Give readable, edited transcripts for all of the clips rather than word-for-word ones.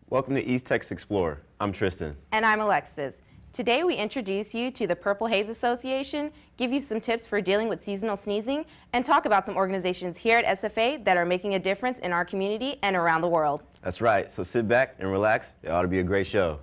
Welcome to East Texas Explorer. I'm Tristan. And I'm Alexis. Today we introduce you to the Purple Haze Association, give you some tips for dealing with seasonal sneezing, and talk about some organizations here at SFA that are making a difference in our community and around the world. That's right, so sit back and relax. It ought to be a great show.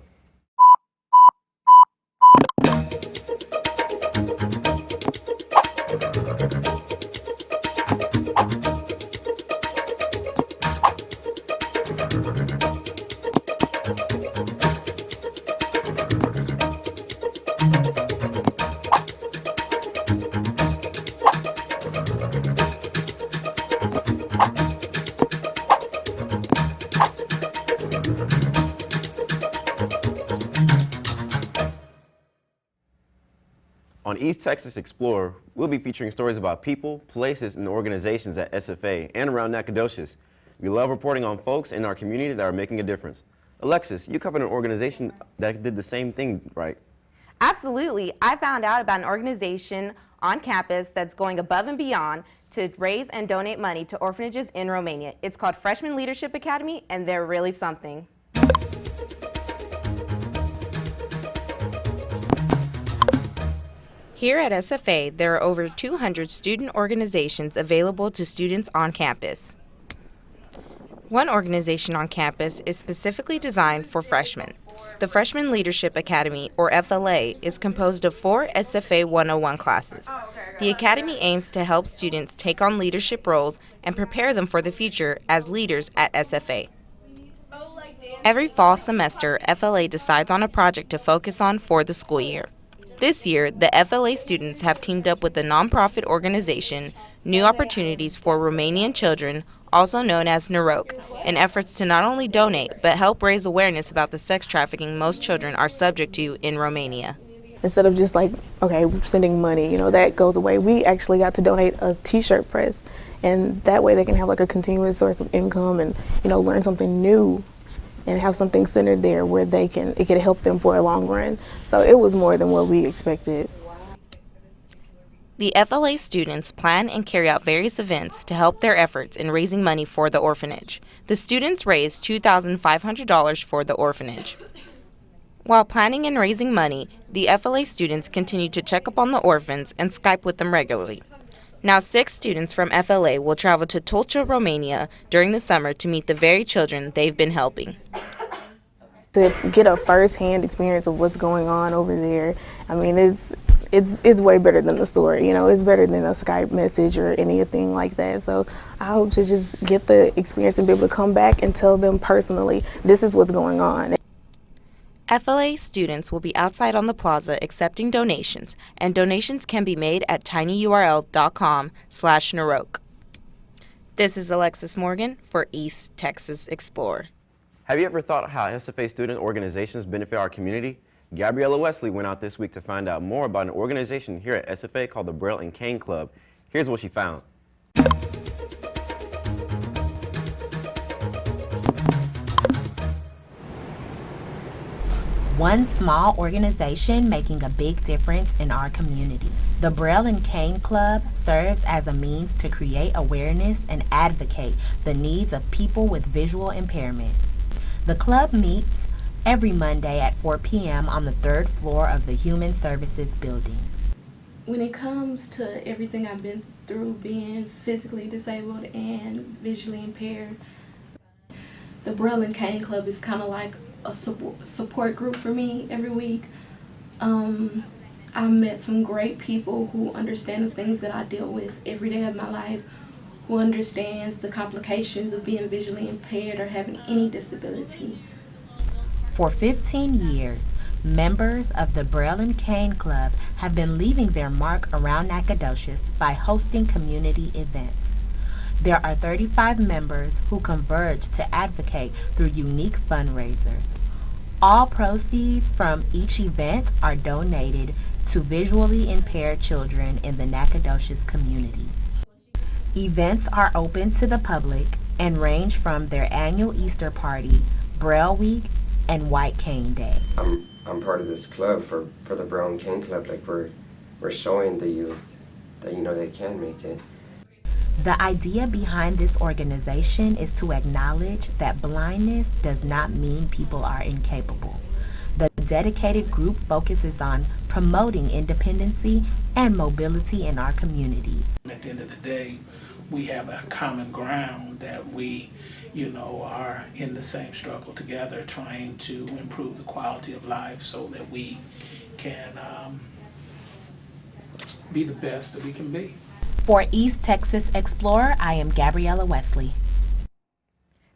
On East Texas Explorer, we'll be featuring stories about people, places, and organizations at SFA and around Nacogdoches. We love reporting on folks in our community that are making a difference. Alexis, you covered an organization that did the same thing, right? Absolutely. I found out about an organization on campus that's going above and beyond to raise and donate money to orphanages in Romania. It's called Freshman Leadership Academy, and they're really something. Here at SFA, there are over 200 student organizations available to students on campus. One organization on campus is specifically designed for freshmen. The Freshman Leadership Academy, or FLA, is composed of 4 SFA 101 classes. The academy aims to help students take on leadership roles and prepare them for the future as leaders at SFA. Every fall semester, FLA decides on a project to focus on for the school year. This year, the FLA students have teamed up with the nonprofit organization New Opportunities for Romanian Children, also known as Noroc, in efforts to not only donate, but help raise awareness about the sex trafficking most children are subject to in Romania. Instead of just like, okay, we're sending money, that goes away. We actually got to donate a t-shirt press, and that way they can have like a continuous source of income and, learn something new and have something centered there where it could help them for a long run. So it was more than what we expected. The FLA students plan and carry out various events to help their efforts in raising money for the orphanage. The students raised $2,500 for the orphanage. While planning and raising money, the FLA students continue to check up on the orphans and Skype with them regularly. Now 6 students from FLA will travel to Tulcea, Romania during the summer to meet the very children they've been helping. To get a first-hand experience of what's going on over there, it's way better than the story. It's better than a Skype message or anything like that. So I hope to just get the experience and be able to come back and tell them personally, this is what's going on. FLA students will be outside on the plaza accepting donations, and donations can be made at tinyurl.com/Noroc. This is Alexis Morgan for East Texas Explorer. Have you ever thought how SFA student organizations benefit our community? Gabriella Wesley went out this week to find out more about an organization here at SFA called the Braille and Cane Club. Here's what she found. One small organization making a big difference in our community. The Braille and Cane Club serves as a means to create awareness and advocate the needs of people with visual impairment. The club meets every Monday at 4 p.m. on the 3rd floor of the Human Services Building. When it comes to everything I've been through, being physically disabled and visually impaired, the Braille and Cane Club is kind of like a support group for me every week. I've met some great people who understand the things that I deal with every day of my life, who understands the complications of being visually impaired or having any disability. For 15 years, members of the Braille and Cane Club have been leaving their mark around Nacogdoches by hosting community events. There are 35 members who converge to advocate through unique fundraisers. All proceeds from each event are donated to visually impaired children in the Nacogdoches community. Events are open to the public and range from their annual Easter party, Braille Week, and White Cane Day. I'm part of this club for the Braille and Cane Club. Like we're showing the youth that they can make it. The idea behind this organization is to acknowledge that blindness does not mean people are incapable. The dedicated group focuses on promoting independency and mobility in our community. At the end of the day, we have a common ground that we, are in the same struggle together, trying to improve the quality of life so that we can be the best that we can be. For East Texas Explorer, I am Gabriella Wesley.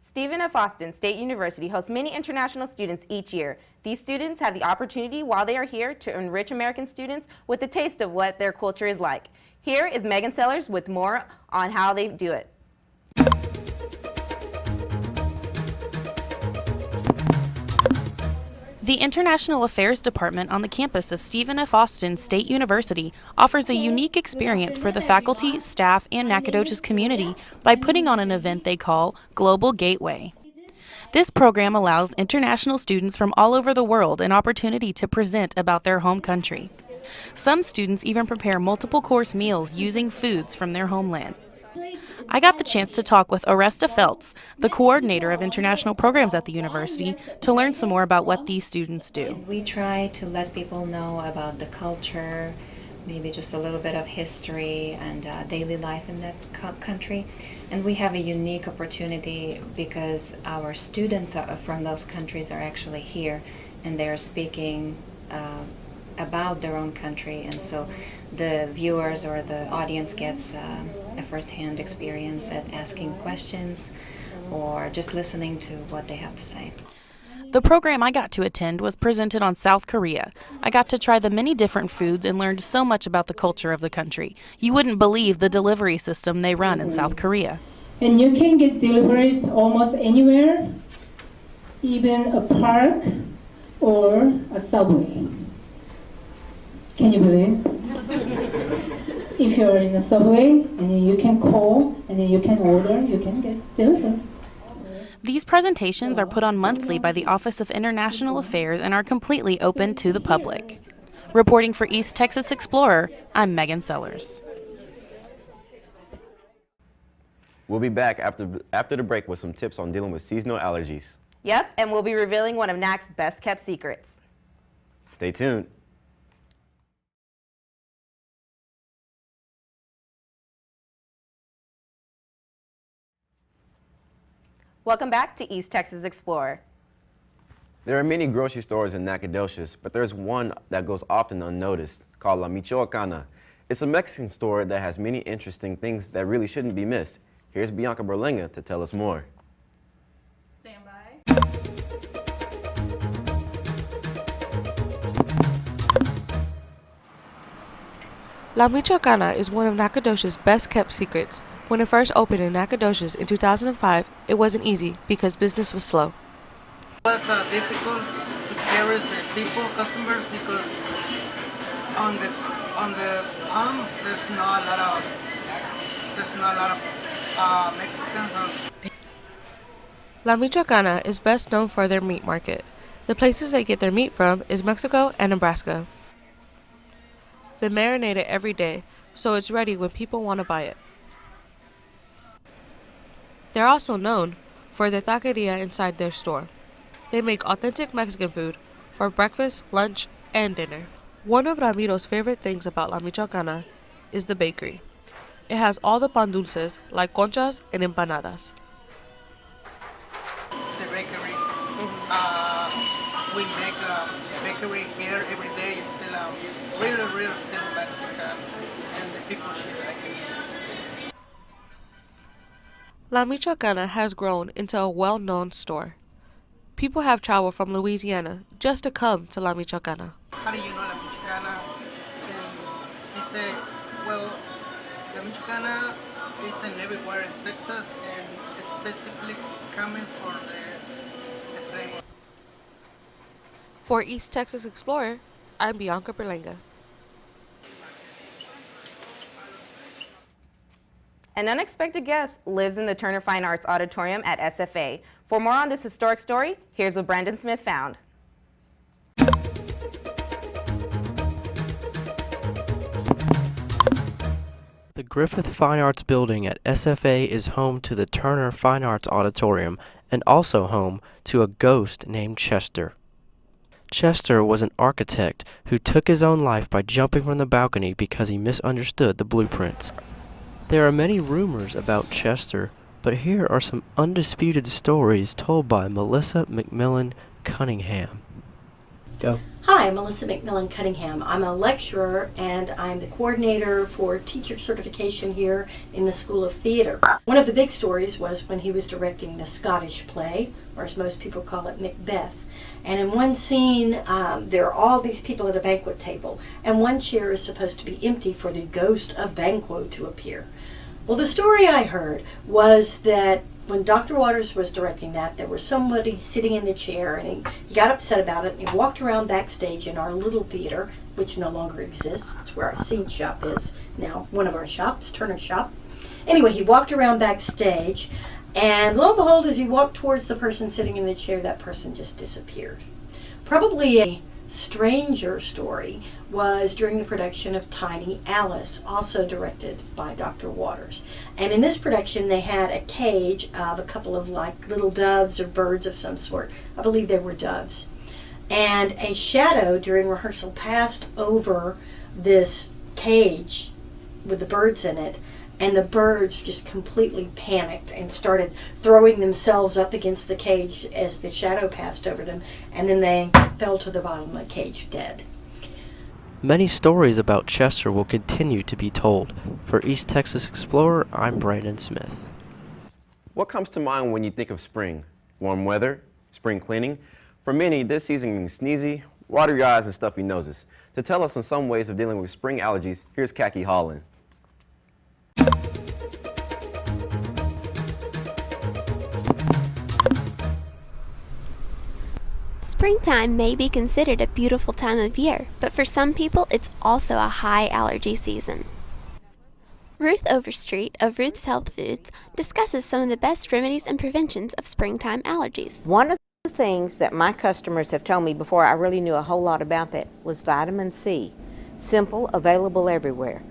Stephen F. Austin State University hosts many international students each year. These students have the opportunity while they are here to enrich American students with a taste of what their culture is like. Here is Megan Sellers with more on how they do it. The International Affairs Department on the campus of Stephen F. Austin State University offers a unique experience for the faculty, staff, and Nacogdoches community by putting on an event they call Global Gateway. This program allows international students from all over the world an opportunity to present about their home country. Some students even prepare multiple course meals using foods from their homeland. I got the chance to talk with Oresta Feltz, the coordinator of international programs at the university, to learn some more about what these students do. We try to let people know about the culture, maybe just a little bit of history and daily life in that country. And we have a unique opportunity because our students from those countries are actually here and they're speaking about their own country, and so the viewers or the audience gets a first-hand experience at asking questions or just listening to what they have to say. The program I got to attend was presented on South Korea. I got to try the many different foods and learned so much about the culture of the country. You wouldn't believe the delivery system they run in South Korea. And you can get deliveries almost anywhere, even a park or a subway. Can you believe? If you're in a subway and then you can call and then you can order, you can get delivered. These presentations are put on monthly by the Office of International Affairs and are completely open to the public. Reporting for East Texas Explorer, I'm Megan Sellers. We'll be back after the break with some tips on dealing with seasonal allergies. Yep, and we'll be revealing one of NAC's best kept secrets. Stay tuned. Welcome back to East Texas Explorer. There are many grocery stores in Nacogdoches, but there's one that goes often unnoticed, called La Michoacana. It's a Mexican store that has many interesting things that really shouldn't be missed. Here's Bianca Berlenga to tell us more. Stand by. La Michoacana is one of Nacogdoches' best kept secrets. When it first opened in Nacogdoches in 2005, it wasn't easy because business was slow. It was difficult to carry the people, customers, because on the town there's not a lot of Mexicans. La Michoacana is best known for their meat market. The places they get their meat from is Mexico and Nebraska. They marinate it every day, so it's ready when people want to buy it. They're also known for their taqueria inside their store. They make authentic Mexican food for breakfast, lunch, and dinner. One of Ramiro's favorite things about La Michoacana is the bakery. It has all the pan dulces like conchas and empanadas. The bakery. We make bakery here every day. It's still really still Mexican, and the people should like it. La Michoacana has grown into a well-known store. People have traveled from Louisiana just to come to La Michoacana. How do you know La Michoacana? And he said, well, La Michoacana is in everywhere in Texas and specifically coming for the flavor. For East Texas Explorer, I'm Bianca Berlenga. An unexpected guest lives in the Turner Fine Arts Auditorium at SFA. For more on this historic story, here's what Brandon Smith found. The The Griffith Fine Arts Building at SFA is home to the Turner Fine Arts Auditorium and also home to a ghost named Chester. Chester was an architect who took his own life by jumping from the balcony because he misunderstood the blueprints. There are many rumors about Chester, but here are some undisputed stories told by Melissa McMillan Cunningham. Go. Hi, I'm Melissa McMillan Cunningham. I'm a lecturer and I'm the coordinator for teacher certification here in the School of Theater. One of the big stories was when he was directing the Scottish play, or as most people call it, Macbeth. And in one scene, there are all these people at a banquet table, and one chair is supposed to be empty for the ghost of Banquo to appear. Well, the story I heard was that when Dr. Waters was directing that, there was somebody sitting in the chair, and he got upset about it, and he walked around backstage in our little theater, which no longer exists. It's where our scene shop is now, one of our shops, Turner Shop. Anyway, he walked around backstage, and lo and behold, as he walked towards the person sitting in the chair, that person just disappeared. Probably a stranger story was during the production of Tiny Alice, also directed by Dr. Waters. And in this production, they had a cage of a couple of like little doves or birds of some sort. I believe they were doves. And a shadow during rehearsal passed over this cage with the birds in it, and the birds just completely panicked and started throwing themselves up against the cage as the shadow passed over them, and then they fell to the bottom of the cage dead. Many stories about Chester will continue to be told. For East Texas Explorer, I'm Brandon Smith. What comes to mind when you think of spring? Warm weather? Spring cleaning? For many, this season means sneezy, watery eyes, and stuffy noses. To tell us on some ways of dealing with spring allergies, here's Khaki Holland. Springtime may be considered a beautiful time of year, but for some people it's also a high allergy season. Ruth Overstreet of Ruth's Health Foods discusses some of the best remedies and preventions of springtime allergies. One of the things that my customers have told me before I really knew a whole lot about that was vitamin C. Simple, available everywhere.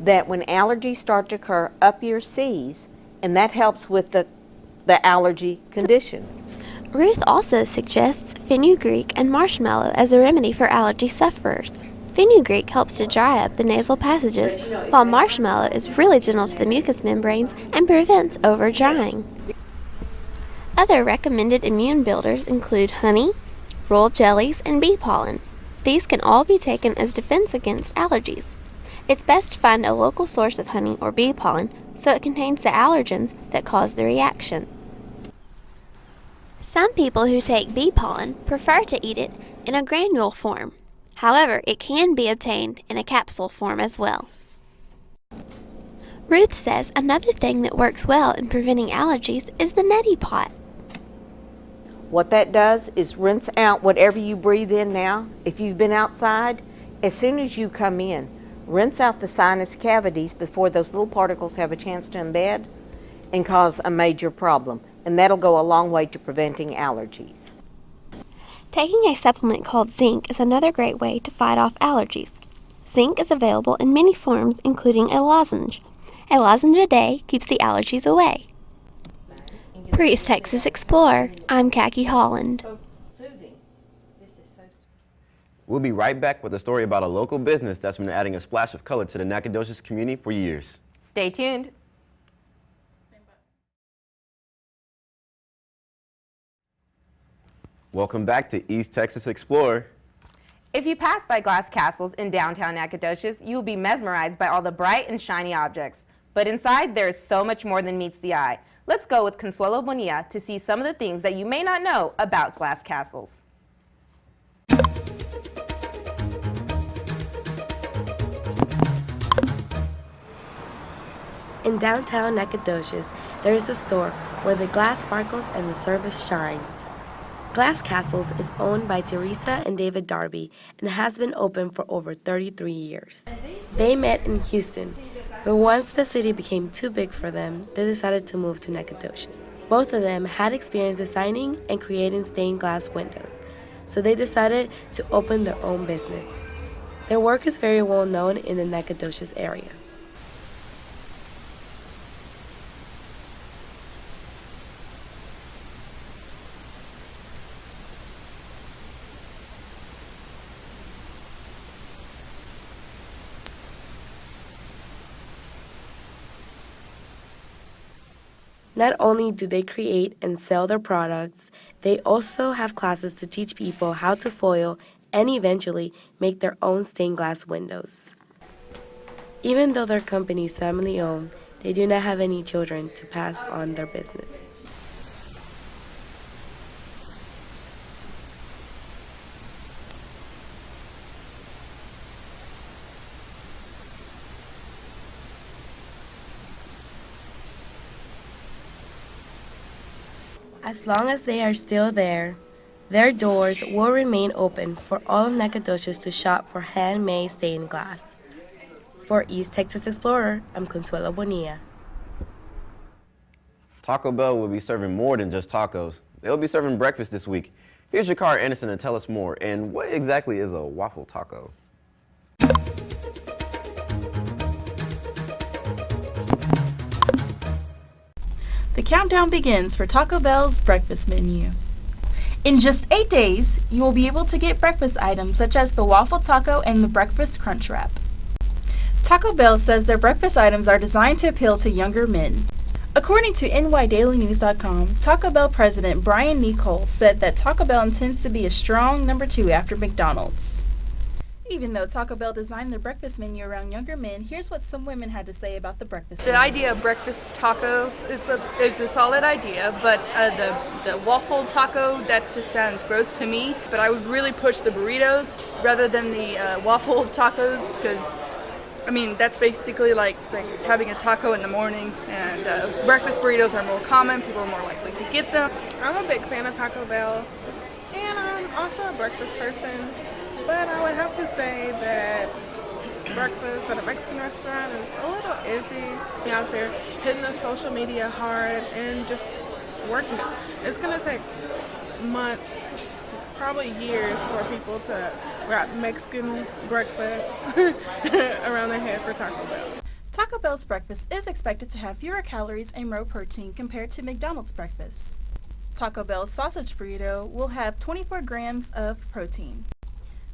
That when allergies start to occur, up your C's, and that helps with the allergy condition. Ruth also suggests fenugreek and marshmallow as a remedy for allergy sufferers. Fenugreek helps to dry up the nasal passages, while marshmallow is really gentle to the mucous membranes and prevents over-drying. Other recommended immune builders include honey, rolled jellies, and bee pollen. These can all be taken as defense against allergies. It's best to find a local source of honey or bee pollen so it contains the allergens that cause the reaction. Some people who take bee pollen prefer to eat it in a granule form. However, it can be obtained in a capsule form as well. Ruth says another thing that works well in preventing allergies is the neti pot. What that does is rinse out whatever you breathe in now. If you've been outside, as soon as you come in, rinse out the sinus cavities before those little particles have a chance to embed and cause a major problem. And that'll go a long way to preventing allergies. Taking a supplement called zinc is another great way to fight off allergies. Zinc is available in many forms, including a lozenge. A lozenge a day keeps the allergies away. For East Texas Explorer, I'm Khaki Holland. We'll be right back with a story about a local business that's been adding a splash of color to the Nacogdoches community for years. Stay tuned. Welcome back to East Texas Explorer. If you pass by glass castles in downtown Nacogdoches, you will be mesmerized by all the bright and shiny objects. But inside, there is so much more than meets the eye. Let's go with Consuelo Bonilla to see some of the things that you may not know about glass castles. In downtown Nacogdoches, there is a store where the glass sparkles and the service shines. Glass Castles is owned by Teresa and David Darby and has been open for over 33 years. They met in Houston, but once the city became too big for them, they decided to move to Nacogdoches. Both of them had experience designing and creating stained glass windows, so they decided to open their own business. Their work is very well known in the Nacogdoches area. Not only do they create and sell their products, they also have classes to teach people how to foil and eventually make their own stained glass windows. Even though their company is family-owned, they do not have any children to pass on their business. As long as they are still there, their doors will remain open for all of Nacogdoches to shop for handmade stained glass. For East Texas Explorer, I'm Consuelo Bonilla. Taco Bell will be serving more than just tacos. They'll be serving breakfast this week. Here's Jakar Anderson to tell us more. And what exactly is a waffle taco? The countdown begins for Taco Bell's breakfast menu. In just 8 days, you will be able to get breakfast items such as the waffle taco and the breakfast crunch wrap. Taco Bell says their breakfast items are designed to appeal to younger men. According to NYDailyNews.com, Taco Bell President Brian Nicole said that Taco Bell intends to be a strong number 2 after McDonald's. Even though Taco Bell designed their breakfast menu around younger men, here's what some women had to say about the breakfast menu. The idea of breakfast tacos is a solid idea, but the waffle taco, that just sounds gross to me. But I would really push the burritos rather than the waffle tacos, because I mean that's basically like having a taco in the morning, and breakfast burritos are more common. People are more likely to get them. I'm a big fan of Taco Bell, and I'm also a breakfast person. But I would have to say that breakfast at a Mexican restaurant is a little iffy. Out there hitting the social media hard and just working it. It's going to take months, probably years, for people to wrap Mexican breakfast around their head for Taco Bell. Taco Bell's breakfast is expected to have fewer calories and more protein compared to McDonald's breakfast. Taco Bell's sausage burrito will have 24 grams of protein.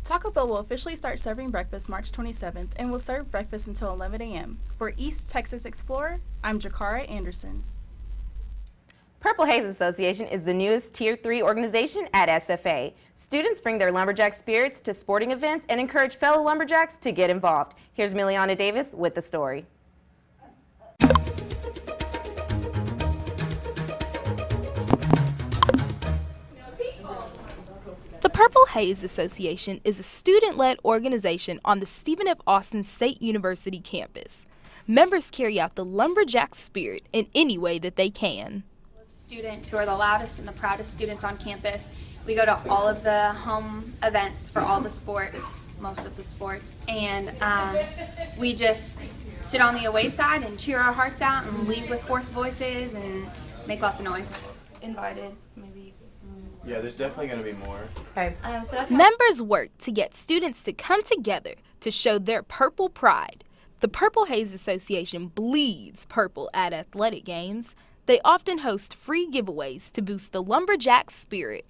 Taco Bell will officially start serving breakfast March 27th and will serve breakfast until 11 a.m. For East Texas Explorer, I'm Jakara Anderson. Purple Haze Association is the newest Tier 3 organization at SFA. Students bring their lumberjack spirits to sporting events and encourage fellow lumberjacks to get involved. Here's Miliana Davis with the story. The Purple Haze Association is a student-led organization on the Stephen F. Austin State University campus. Members carry out the lumberjack spirit in any way that they can. Students who are the loudest and the proudest students on campus. We go to all of the home events for all the sports, most of the sports, and we just sit on the away side and cheer our hearts out and leave with hoarse voices and make lots of noise. Invited, maybe. Yeah, there's definitely going to be more. Okay. Members work to get students to come together to show their purple pride. The Purple Haze Association bleeds purple at athletic games. They often host free giveaways to boost the lumberjack spirit.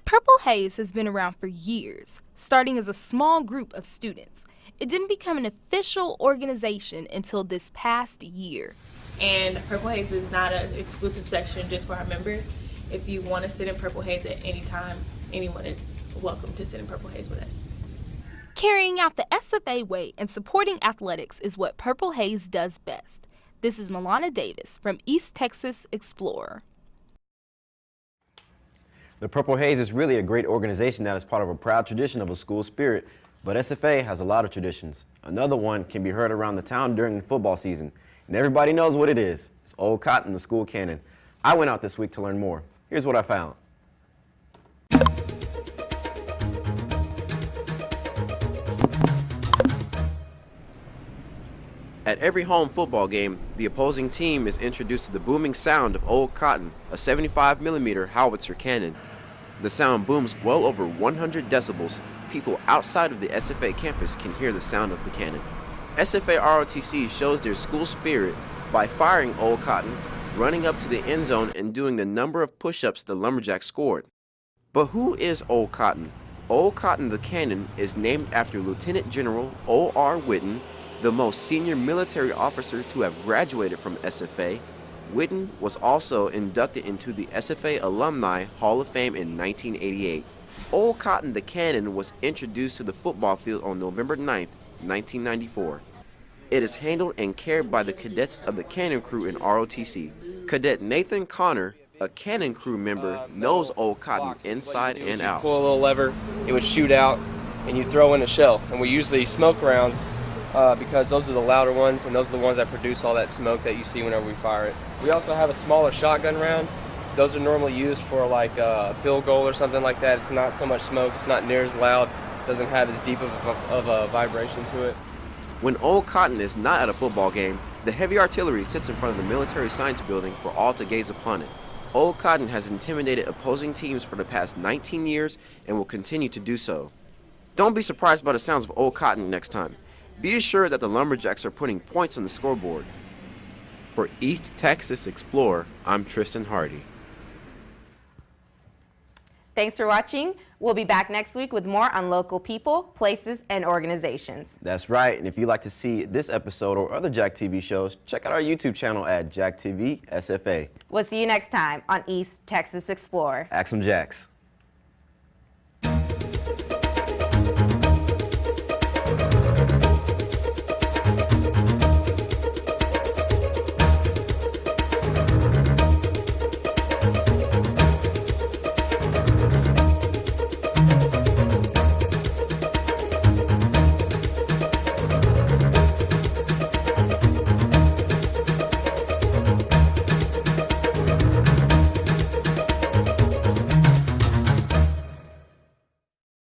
Purple Haze has been around for years, starting as a small group of students. It didn't become an official organization until this past year. And Purple Haze is not an exclusive section just for our members. If you want to sit in Purple Haze at any time, anyone is welcome to sit in Purple Haze with us. Carrying out the SFA way and supporting athletics is what Purple Haze does best. This is Milana Davis from East Texas Explorer. The Purple Haze is really a great organization that is part of a proud tradition of a school spirit, but SFA has a lot of traditions. Another one can be heard around the town during the football season, and everybody knows what it is. It's Old Cotton, the school cannon. I went out this week to learn more. Here's what I found. At every home football game, the opposing team is introduced to the booming sound of Old Cotton, a 75mm howitzer cannon. The sound booms well over 100 decibels. People outside of the SFA campus can hear the sound of the cannon. SFA ROTC shows their school spirit by firing Old Cotton, running up to the end zone and doing the number of push-ups the Lumberjacks scored. But who is Old Cotton? Old Cotton the Cannon is named after Lieutenant General O.R. Whitten, the most senior military officer to have graduated from SFA. Whitten was also inducted into the SFA Alumni Hall of Fame in 1988. Old Cotton the Cannon was introduced to the football field on November 9, 1994. It is handled and carried by the cadets of the Cannon Crew in ROTC. Cadet Nathan Connor, a Cannon Crew member, knows Old Cotton inside and out. Pull a little lever, it would shoot out, and you throw in a shell. And we use these smoke rounds because those are the louder ones, and those are the ones that produce all that smoke that you see whenever we fire it. We also have a smaller shotgun round. Those are normally used for like a field goal or something like that. It's not so much smoke, it's not near as loud, doesn't have as deep of a vibration to it. When Old Cotton is not at a football game, the heavy artillery sits in front of the Military Science Building for all to gaze upon it. Old Cotton has intimidated opposing teams for the past 19 years and will continue to do so. Don't be surprised by the sounds of Old Cotton next time. Be assured that the Lumberjacks are putting points on the scoreboard. For East Texas Explorer, I'm Tristan Hardy. Thanks for watching. We'll be back next week with more on local people, places, and organizations. That's right, and if you'd like to see this episode or other Jack TV shows, check out our YouTube channel at Jack TV SFA. We'll see you next time on East Texas Explorer. Ask 'em Jacks.